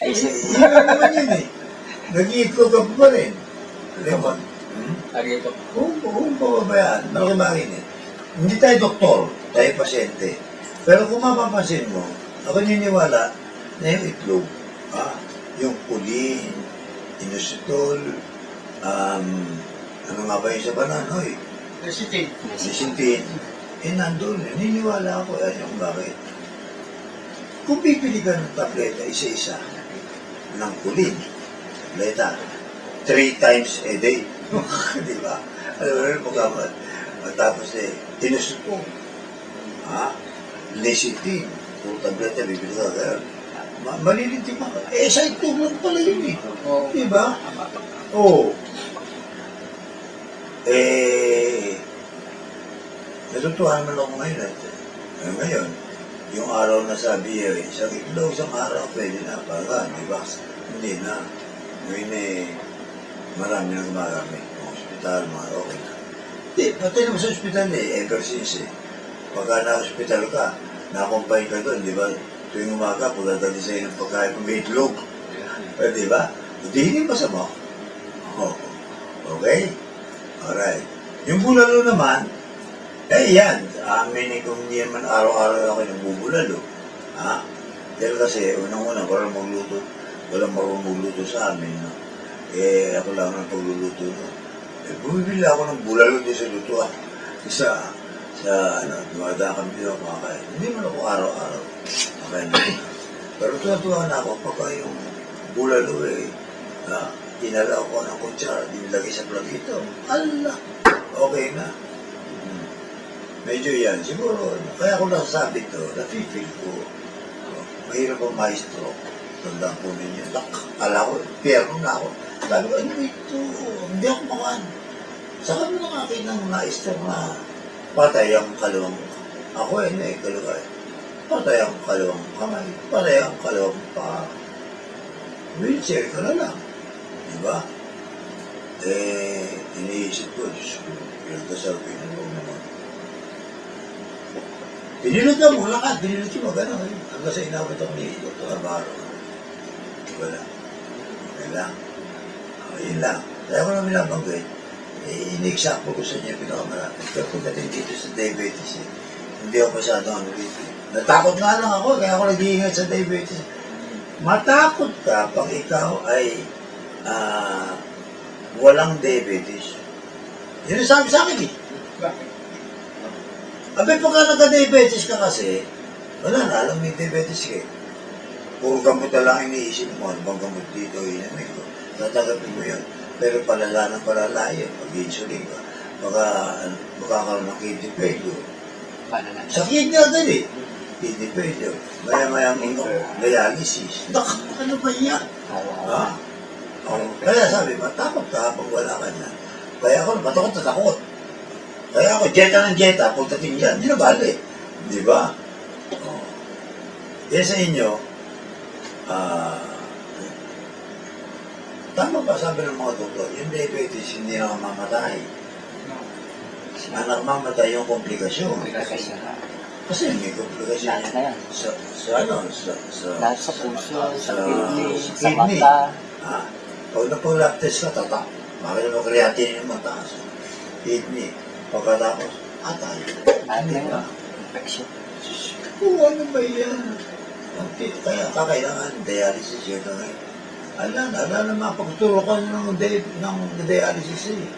Ay, Yun naman yun eh. Nag-iikot ka pa rin. Lemon. lagi ko. Kung pababayaan, malaki-makin eh. Hindi tayo doktor, tayo pasyente. Pero kung mapapansin mo, ako niniwala na yung itlog, yung pulin, inositol, ano nga ba yung sa bananoy? Recipe. Sisintin. Nandun. Niniwala ako yan yung bakit. Kung pipili ka ng tableta, isa-isa, ng pulin, tableta, 3 times a day. Di ba? Alam mo rin pagkamat. Tapos inositol. Lecithin. Kung tableta, bibili ka ganun. Malilintik ka. Sa itlog lang pala yun eh. Di ba? Oo. Natutuhan naman ako ngayon. Ngayon, yung araw na sabi sa itlog, isang araw, pwede na. Para, di ba? Hindi na. Ngayon marami na gumagamit. Mga ospital, mga okay na. Hindi, pati naman sa ospital ever since Pagka na-hospital ka, na-combine ka doon, di ba? Tuwing umaga, pagdadali sa'yo ng pagkain ng may itlog. Di ba? Hindi masama. Okay? Alright. Yung bulalo naman, yan. Amin kung hindi naman araw-araw ako nagbubulalo. Dahil kasi, unang-una, walang marunong magluto sa amin. No? Ako lang ang pagluluto. No? Bumibili ako ng bulalo din sa lutuan. Dumadaan kami dito kumakain. Hindi man ako araw-araw. Pero tuwa-tuwa na ako pagka yung bulalo tinala ko ng kutsara, dinilagay sa plagito. Allah! Okay na. Medyo yan. Siguro, kaya ako nasasabi ito, na-feel ko, mahirap ang maestro. Tandaan po ninyo. Kala ko, perno na ako. Sabi ko, ano ito? Hindi ako makan. Saka mo nang akin ng maestro na patay ang kalawang. Ako kalawang. Patay ang kalawang kamay. Patay ang kalawang pa. Wheelchair ka na lang. Diba? Iniisip ko, Diyos ko, pinagdasal ko yun naman. Pinilot ka mo, lakad, pinilot mo, gano'n. Hanggang sa inabot ako ni Dr. Amaro. Wala. Okay lang. Yun lang. Kaya ko namin nabanggit. In-example ko sa inyo pinakamalapit. Pero pagdating dito sa diabetes, hindi ako masyadong dito. Natakot nga lang ako, kaya ako nag-iingat sa diabetes. Matakot ka pag ikaw ay walang diabetes. Yun ang sabi sa akin eh. Abay, pagka nagka-diabetes ka kasi, wala na, alam mo yung diabetes ka eh. Puro gamot na lang iniisip mo, ano bang gamot dito, inamay ko. Tatagapin mo yun. Pero palala ng palala yun, pag-insulin ka. Magkakaroon ng kidney failure. Sa kidney agad eh. Kidney failure. Maya-maya mo, dialysis. Ano ba yan? Kaya sabi, matakot ka pag wala ka na. Kaya ako, matakot na takot. Kaya ako, jeta ng jeta, pagdating yan, hindi na bali. Di ba? Yan sa inyo, tama ba sabi ng mga doktor, yung diabetes hindi na mamatay. Ang nagmamatay yung komplikasyon. Kasi may komplikasyon yan. Sa puso, sa kidney. Pag napag-lab test ka, tatak. Bakit naman creatinine yung mataas? Kidney. Pagkatapos, atay. Diba? Infection. Ano ba yan? Kaya kakailangan, dialysis yun na ngayon. Ala na mapagturukan ng dialysis eh.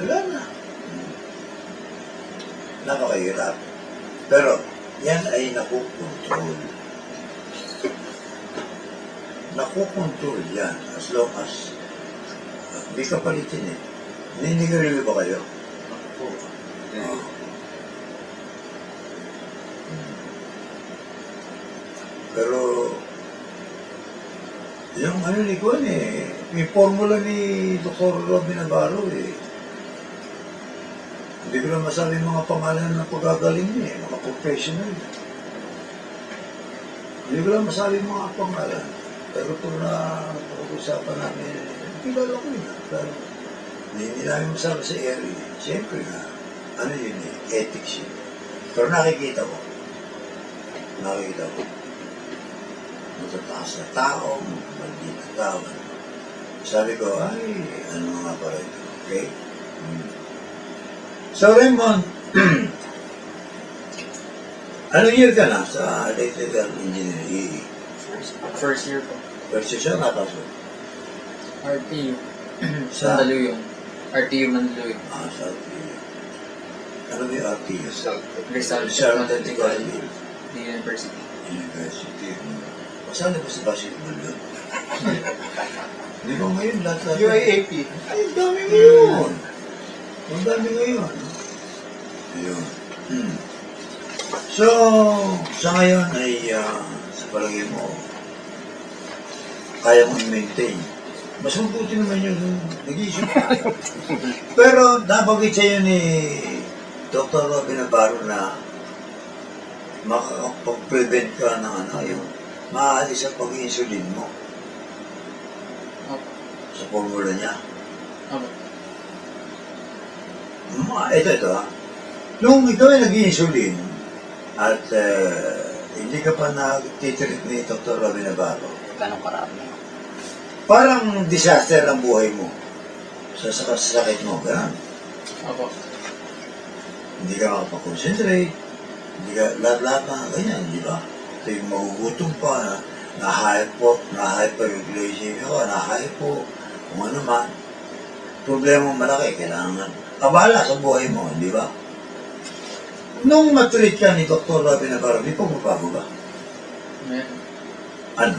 Wala na. Napakahirap. Pero, yan ay nakukontrol. Nakukontrol yan as long as hindi ka palitin eh. Ninigarilyo ba kayo? Pero, yung ni Juan may formula ni Dr. Robin Navarro Hindi ko lang masabi yung mga pangalan ng pagagaling niya mga professional. Hindi ko lang masabi yung mga pangalan. Pero kung pag-usapan namin, kilala ko yun. Pero hindi namin masabi sa area. Siyempre nga, ethics yun. Pero nakikita ko. matataas na tao, mali na tao. Sabi ko, ay, ano nga pa rin. Okay? So, Raymond, anong year ka na sa electrical engineering? First year po. First year siya nakapasok. RTU. Sa? Mandaluyong. RTU Mandaluyong. Sa RTU. Ano ba yung RTU? Rizal Rizal Technological Technical University. University. Kasali ba sa basketball doon? Di ba ngayon lahat? UAAP. Ay, ang dami ngayon. Ang dami ngayon. Ayun. So, sa ngayon ay sa palagay mo, kaya mo i-maintain. Mas mabuti naman yung nag-iisip ka. Pero nabanggit sa'yo ni Dr. Robin Navarro na makakapag-prevent ka ng yung maaalis ang pag-insulin mo Opo. sa formula niya. Opo. Ito ha. Nung ikaw ay nag-insulin at hindi ka pa nag-titreat ni Dr. Robin Navarro, Ganong karami. parang disaster ang buhay mo sa sakit mo. Ganun. Opo. Hindi ka makapag-concentrate, hindi ka lahat na ganyan, di ba? Ito yung magugutom pa, na-hyperglycemia ka, na-hypo, kung ano man. Problema malaki, kailangan abala sa buhay mo, di ba? Nung matreat ka ni Dr. Robin Navarro, di pa mabago ba? Meron. Ano?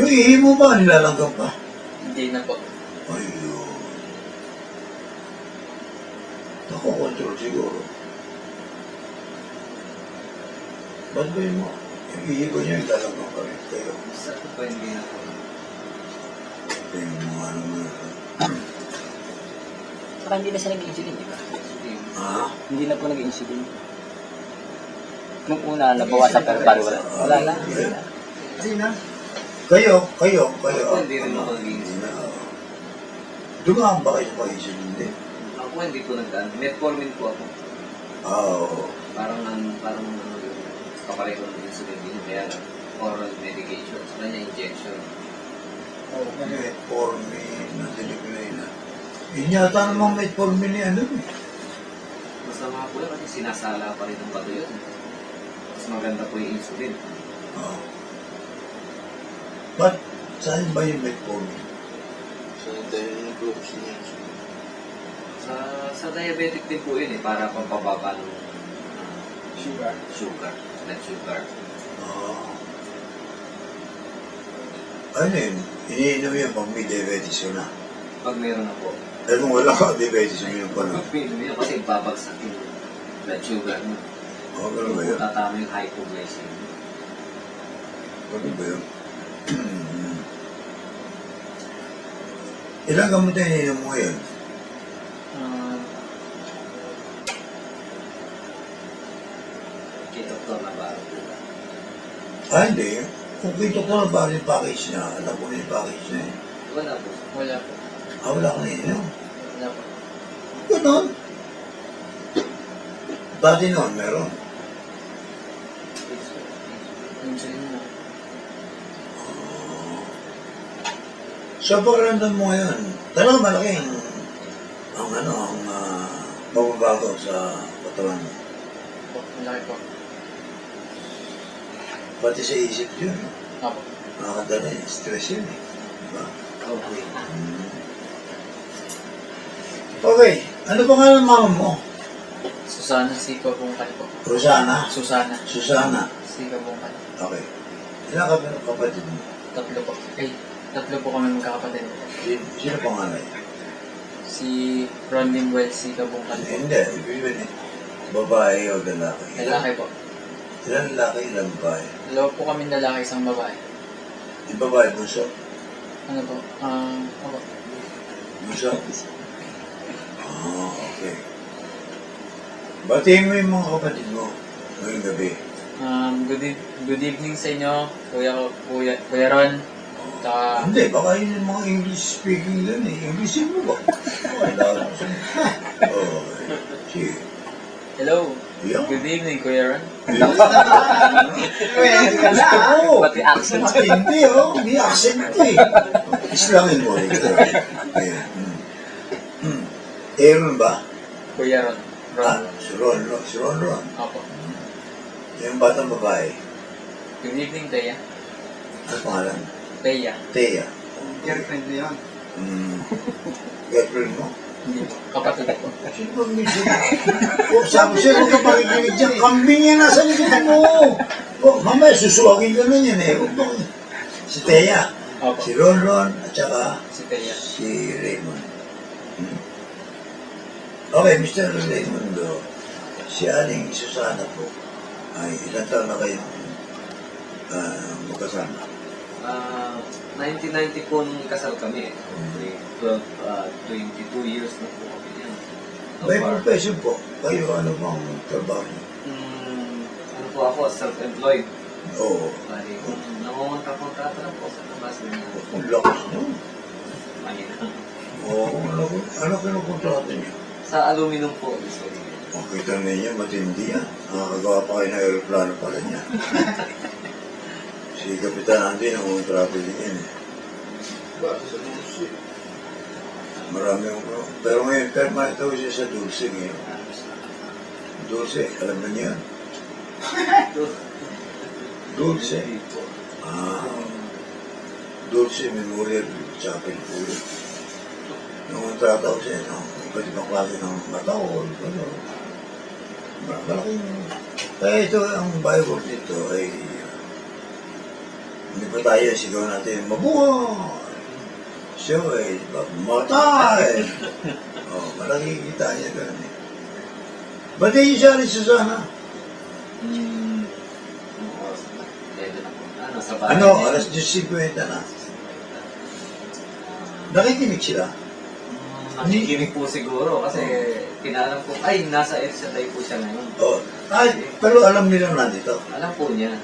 Yung ihi mo ba, nilalanggam pa? Hindi na po. Ayun. Nako-control siguro. Ba't ba yun mo? Yung ihi ko niya, nilalanggam pa rin. Kayo. Sa po hindi na po. Yung mga ano mo. Saka hindi na siya nag-insulin, di ba? Ha? Hindi na po nag-insulin. Nung una, nabawasan pero bali wala na. Hindi na. Kayo. Hindi rin ako Hindi na. Dumaan ba kayo sa pag-isip? Hindi. Ako hindi po nagdaan. Metformin po ako. Oo. Parang kapareho ng insulin din. Kaya lang, oral medication. Sa kanya, injection. Metformin, nadiligay na. Yun yata namang metformin ni ano eh. Masama po yan kasi sinasala pa rin ng bato yun. Mas maganda po yung insulin. Oo. Ba't saan ba yung metformin? Sa diabetic din po yun para pampababa ng Sugar. blood sugar. Ano yun? Iniinom yun pag may diabetes yun na. Pag meron na po. Eh kung wala ka diabetes, uminom pa na. Pag pinom yun kasi babagsak yung blood sugar mo. Oo, ganun ba yun? Tatama yung hypoglycemia. Ganun ba yun? Ilang gamot na iniinom mo ngayon? Kay Dr. Navarro po. Hindi. Kung kito ko na ba yung package niya, alam ko na yung package niya eh. Wala po. Wala po. Wala ka na ininom. Wala po. Ganon. Dati noon, meron. Insulin na. So, pagkaramdam mo ngayon, talagang malaki ang mababago sa katawan mo. Po. Malaki po. Pati sa isip yun. Opo. Nakakadala yun. Stress yun eh. Diba? Okay. Okay. Ano pa nga ng mama mo? Susana Sika Bungkal po. Rosana? Susana Susana? Sika Bungkal. Okay. Ilan ka ba ng kapatid mo? Tatlo po. Tatlo po kami magkakapatid. Sino panganay? Si Ronnie Wells Sika Bungkal po. Hindi. Ibig babae o lalaki? Lalaki po. Ilan lalaki, ilan babae? Dalawa po kami lalaki, isang babae. Yung babae, bunso? Ano po? Opo. Bunso? Okay. Batiin mo yung mga kapatid mo ngayong gabi. Good evening sa inyo, Kuya Ron. Hindi, baka yun yung mga English speaking lang eh. English mo ba? Okay, lahat mo siya. Okay. Sige. Hello. Yan. Good evening, Kuya Ron. Oo. Pati accent. Matindi, oh. May accent eh. Islangin mo rin. Ayan. Aaron ba? Kuya Ron. Ah, Ron. si Ron. Si Ron Ron. Opo. Yung batang babae. Good evening, Teya. Ano pangalan? Teya. Thea. Girlfriend mo yun. Girlfriend mo? Hindi po. Kapatid ko. Sino bang minsan? Oh, sabi siya, huwag ka parikinig dyan. Kambing yan nasa likod mo. Oh, mamaya susuwagin ka na yan eh. Huwag bang... Si Thea. Opo. Si Ron Ron. At saka Si Teya. si Raymond. Okay, Mr. Raymond, si Aling Susana po, ay ilang taon na kayo magkasama? 1990 po nung kasal kami. 22 years na po kami yan. So May far, profession po. Kayo, ano bang trabaho niyo? ano po ako, self-employed. Oo. Bali, kung nangungontra-kontrata lang po sa labas ng Ang lakas mo. mahina. Oo, ano kinukontrata niyo? Sa aluminum po, sorry. Makita ninyo, matindi yan. Nakakagawa pa kayo ng aeroplano pala niya. Si Kapitan Andy, nangungontrata din yan eh. Marami yung... Pero ngayon, permanent daw siya sa Dulce ngayon. Dulce, alam na niya. Dulce. Dulce Memorial Chapel po yun. Nangungontrata ko siya, no? Iba't ibang klase ng matawol, ano. Malaking... Kaya ito, ang Bible dito ay... Hindi pa tayo sigaw natin, mabuhay! Siya ay, matay! Malaki kita niya ganun eh. Ba't yung siya rin Susana? Sa bahay. Ano, alas 10:50 na. Nakikinig sila. Nakikinig po siguro kasi pinalam ko, ay, nasa FCI po siya ngayon. Oh, ay, pero alam nila nandito. Alam po niya.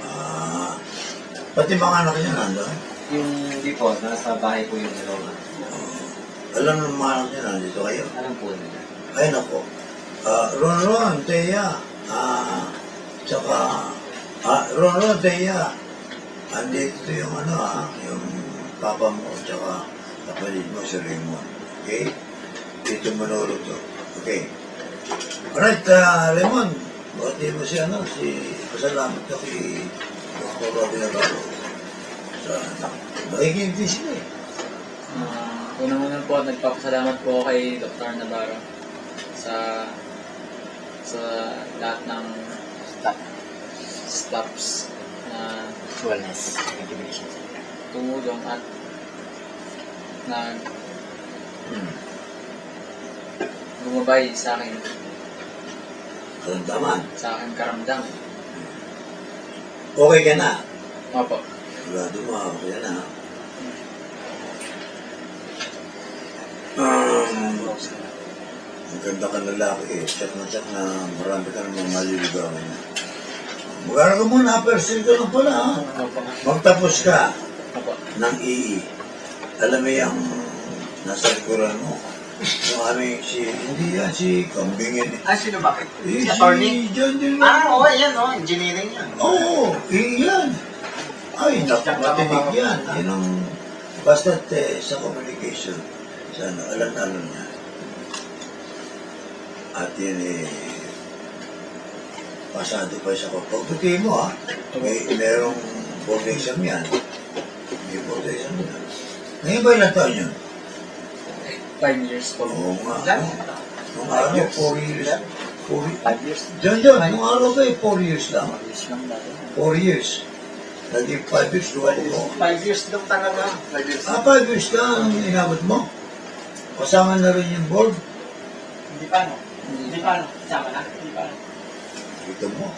Pati mga anak niya nandun. Yung di po, nasa bahay po yung dalawa. Alam ng mga anak niya nandito kayo. Alam po nila. Ay, nako. Ron, Thea. Tsaka, Ron, Thea. Andito yung yung papa mo, tsaka kapatid mo, si Raymond. Okay? Dito Manolo to. Okay. Alright, Raymond. Bakit mo si pasalamat ka kay Dr. Robin Navarro. Nakikinig din sila eh. Unang-una po, nagpapasalamat po kay Dr. Navarro sa lahat ng stops na Wellness. Intimidation. tumulong at gumabay sa akin, Karamdaman. sa aking karamdam. Okay ka na. Opo. Sigurado mo, okay na. Ang ganda ka lalaki eh. Check na marami ka namang maliligawan na. Mag-aaral ka muna, person ka lang pala ha. Opo. Magtapos ka Opo. ng EE. Alam mo yung nasa likuran mo. Yung aming hindi yan si Kambingin. Sino ba? Si Attorney? John din. Oo, yan o. Engineering yan. Oo, yan. Ay, matinig yan. Yan ang basta't sa communication. Sa alam niya. At yun pasado pa siya ko. Pagputi mo merong board exam yan. May board exam yan. Ngayon ba ilang taon yun? 5 years po. Oo nga. Nung araw, 4 years. 5 years. John, nung araw ba 4 years lang? 5 years lang dati. 4 years. Naging 5 years, duwa ko. 5 years daw talaga. 5 years. 5 years lang ang inabot mo. Kasama na rin yung board. Hindi pa, no? Hindi pa, no? Sama na? Hindi pa, no? Kita mo.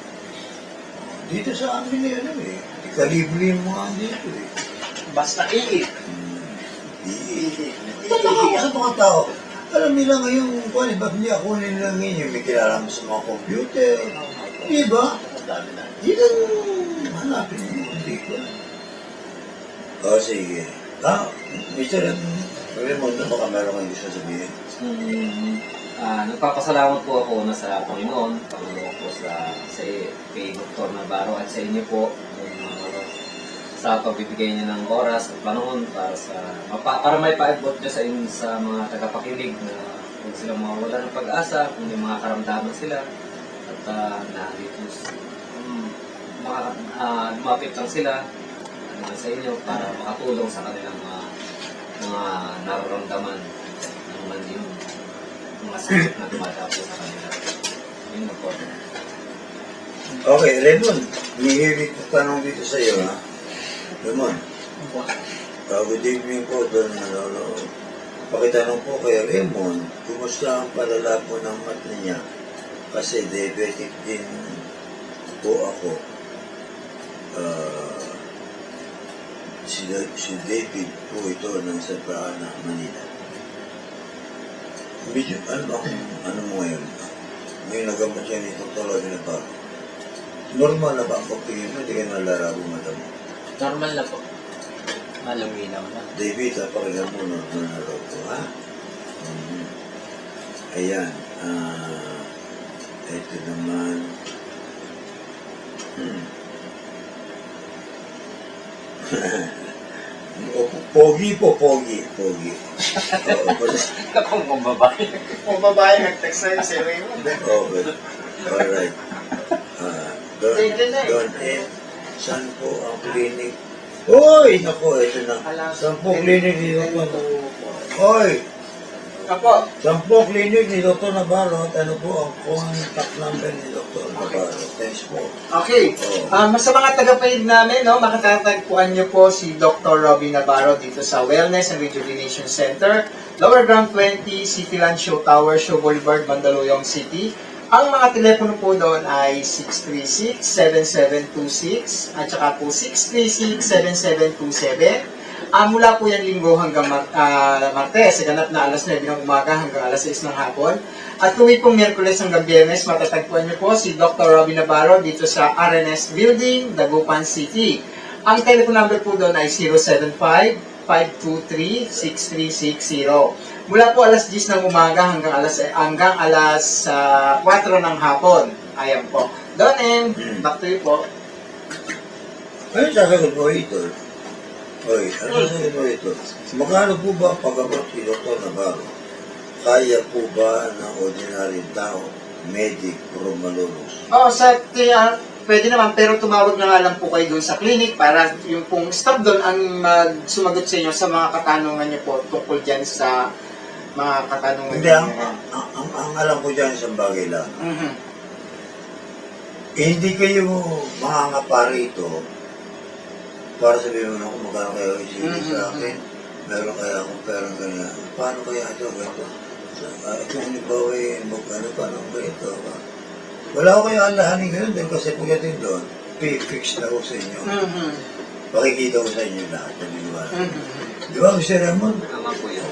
Dito sa amin ikalibre yung mga dito eh. Basta iit. Tataka ko sa mga tao. Alam nila ngayon kung ba't hindi ako nila ngayon may kilala mo sa mga computer. Di ba? Yun ang hanapin mo. Hindi ko. Sige. Mr. Raymond, baka meron kang gusto sabihin. Nagpapasalamat po ako na sa Panginoon, Panginoon po kay Dr. Navarro at sa inyo po sa pagbibigay niya ng oras at panahon para may paibot niya sa mga tagapakinig na kung sila mawawala ng pag-asa, kung may mga karamdaman sila at nandito lumapit lang sila sa inyo para makatulong sa kanilang mga nararamdaman ng mga sakit na dumadapo sa kanila. Yun na po. Okay, Raymond, hihilig ko tanong dito sa iyo, ha? Raymond, good evening po doon nanonood. Pakitanong po kay Raymond, kumusta ang palala po ng mata niya? Kasi diabetic din po ako. Si David po ito ng Santa Ana, Manila. Medyo, ano mo ngayon? Ngayon nagamot siya nito talaga na ba? Normal na ba ang pagtingin mo? Hindi ka nalarabo mata mo. Normal na po. Malunginaw na. David, pakinggan mo normal na raw po, ha? Ayan. Ito naman. Pogi po, pogi. Pogi. Kapag mong babae. Kung babae nag-text sa'yo si Raymond. Okay. Alright. Doon, saan po ang clinic? Uy! Naku, ito na. Saan po clinic ni Dr. Uy! Apo, Saan po clinic ni Dr. Navarro? At ano po ang contact number ni Dr. Navarro? Thanks po. okay. Sa mga tagapaid namin, no, makatatagpuan niyo po si Dr. Robby Navarro dito sa Wellness and Rejuvenation Center, Lower Ground 20, Cityland Show Tower, Show Boulevard, Mandaluyong City. Ang mga telepono po doon ay 636-7726 at saka po 636-7727. Mula po yan linggo hanggang Martes, sa ganap na alas 9 ng umaga hanggang alas 6 ng hapon. At tuwing pong Miyerkules hanggang Biyernes, matatagpuan niyo po si Dr. Robby Navarro dito sa RNS Building, Dagupan City. Ang telephone number po doon ay 075-523-6360. Mula po alas 10 ng umaga hanggang alas 4 ng hapon. Ayan po. Doon, back to you po. Ano sasagot mo ito? Oy, ano sasagot mo ito? Magkano po ba ang pag-abot ni Dr. Navarro? Kaya po ba ng ordinary tao, medic, o malulus? Pwede naman, pero tumawag na nga lang po kayo doon sa clinic para yung pong staff doon ang sumagot sa inyo sa mga katanungan niyo po tungkol dyan sa mga katanungan Hindi, niyo. ang alam ko dyan isang bagay lang. Mhm. Hindi kayo mangangapa rito para sabihin mo na kung magkano kayo isipin sa akin. Meron kaya akong perang ganyan. Paano kaya ito? Ganito? Kung halimbawa magkano pa ng ganito. Wala ko kayo alahanin ganun din kasi pagdating doon, fix na ko sa inyo. Pakikita ko sa inyo lahat. Di ba, Mr. Ramon? Tama po yun.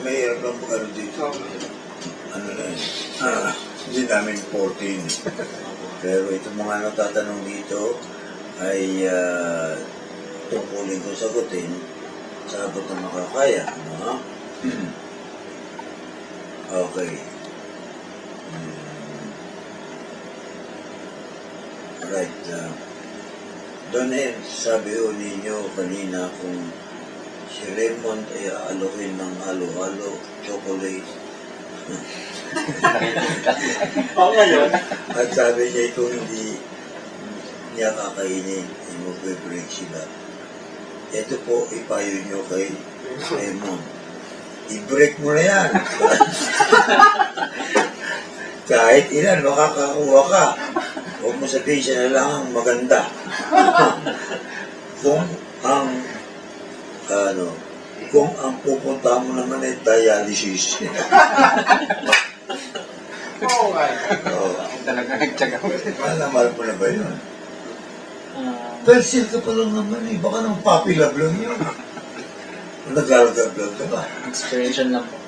May lang po ano dito. Ano na yun? Hindi namin 14. Pero itong mga natatanong dito ay tungkulin ko sagutin sa abot na makakaya. No? Okay. Right. Doon sabi ho ninyo kanina kung si Raymond ay aalukin ng halo-halo, chocolate. Ngayon. At sabi niya kung hindi niya kakainin, mag-break sila. Ito po, ipayo niyo kay Raymond. I-break mo na yan. Kahit ilan, makakakuha ka. Huwag mo sabihin siya na lang ang maganda. Kung ang pupunta mo naman ay dialysis. Oo nga. Talaga nagtsaga. Malamal mo na ba yun? Persil ka pa lang naman eh. Baka nang puppy love lang yun. Naglalagab-love ka ba? Inspiration lang po.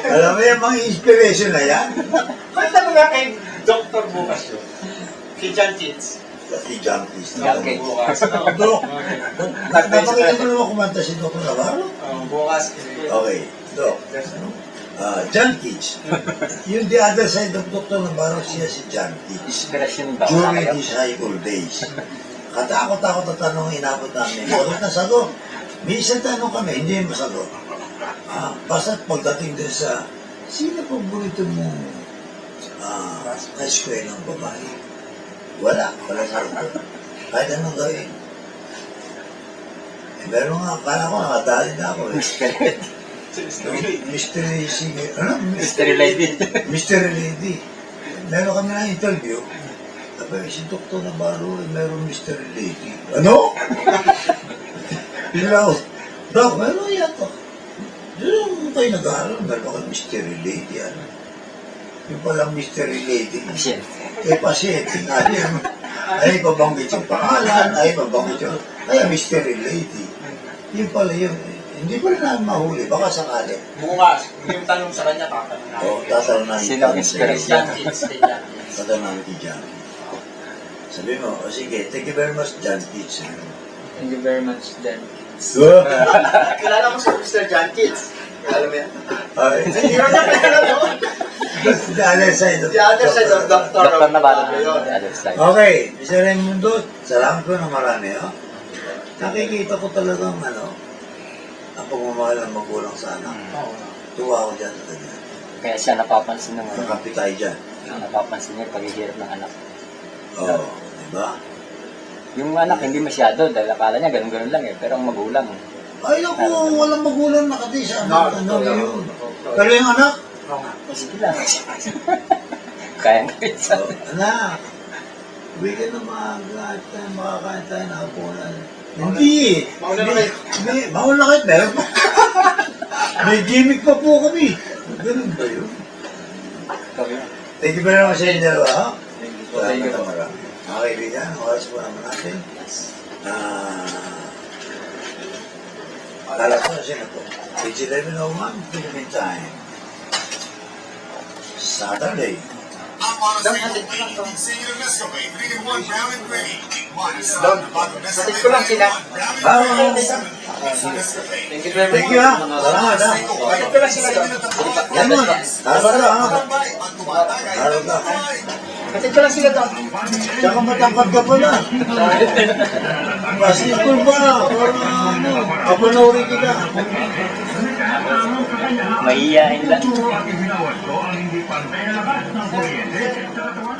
Alam mo yung mga inspiration na yan? Kwenta mo nga kay Dr. Bukas yun. Kay John Keats. Si Junkies. Bukas. Dok, napakita mo naman kumanta si Dr. Navarro? Bukas. Okay. Doc. John Keats. Yung the other side of Dr. Navarro, siya si John Keats. Inspiration daw. During his high school days. Katakot-takot na tanong inabot namin. Huwag na sagot. May isang tanong kami, hindi yung masagot. Basta pagdating din sa, sino paborito mo ka-eskwela ng babae? Wala sagot. Kahit anong gawin. Meron nga, kala ko nakadali na ako eh. Mystery singer. Ano? Mystery lady. Mystery lady. Meron kami na interview. Sabi, si Dr. Navarro, meron mystery lady. Ano? Bigla ako, Doc, meron yata. Doon kayo nag-aaral, meron kayo mystery lady. Ano? Yung palang mystery lady. Pasyente nga yan. Ay, pabanggit yung pangalan. Ay, pabanggit yung... Ay, mystery lady. Yung pala yun. Hindi pa rin namin mahuli. Baka sakali. Bukas, yung tanong sa kanya, tatanong namin. Oo, tatanong namin. Sino ang inspiration? Tatanong namin kay John. Sabi mo, o sige, thank you very much, John Keats. Thank you very much, Dan. So, Kilala mo si Mr. John Keats. Kilala mo yan? okay. Hindi mo na kilala mo. The other side of The other side of Dr. Dr. Navarro. Yun. The other side. Okay, Mr. Raimundo, salamat ko na marami, oh. Nakikita ko talagang, ang pagmamahal ng magulang sa anak. Oo. Tuwa ako dyan sa kanya. Kaya siya napapansin naman. Kakampi tayo dyan. Napapansin niya yung paghihirap ng anak. Oo, diba? Yung anak hindi masyado dahil akala niya ganun-ganun lang eh. Pero ang magulang, Ay, naku, walang magulang nakati sa anak. Ano yun? Pero yung anak, Oo nga. sige lang. Kaya nga minsan. anak, uwi ka na maaga at makakain tayo na hapunan. Hindi. Mauna na kayo. Hindi, mauna kayo. Meron pa. May gimmick pa po kami. Ganun ba yun? Thank you very much sa inyo, ha? Thank you. Marami. Mga kaibigan, oras po naman natin. Akala ko na siya na po. Page 11:01, Philippine time. Saturday. Hatid ko lang sila. Thank you very much. Thank you, ha? Salamat, ha? Hatid ko lang sila doon. Yan mo. Harap ka, ha? Harap ka. Hatid ko lang sila doon. Tsaka matangkad ka pala. Basketball ba? Kapanoorin kita. Mahihain lang.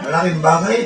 Malaking bagay.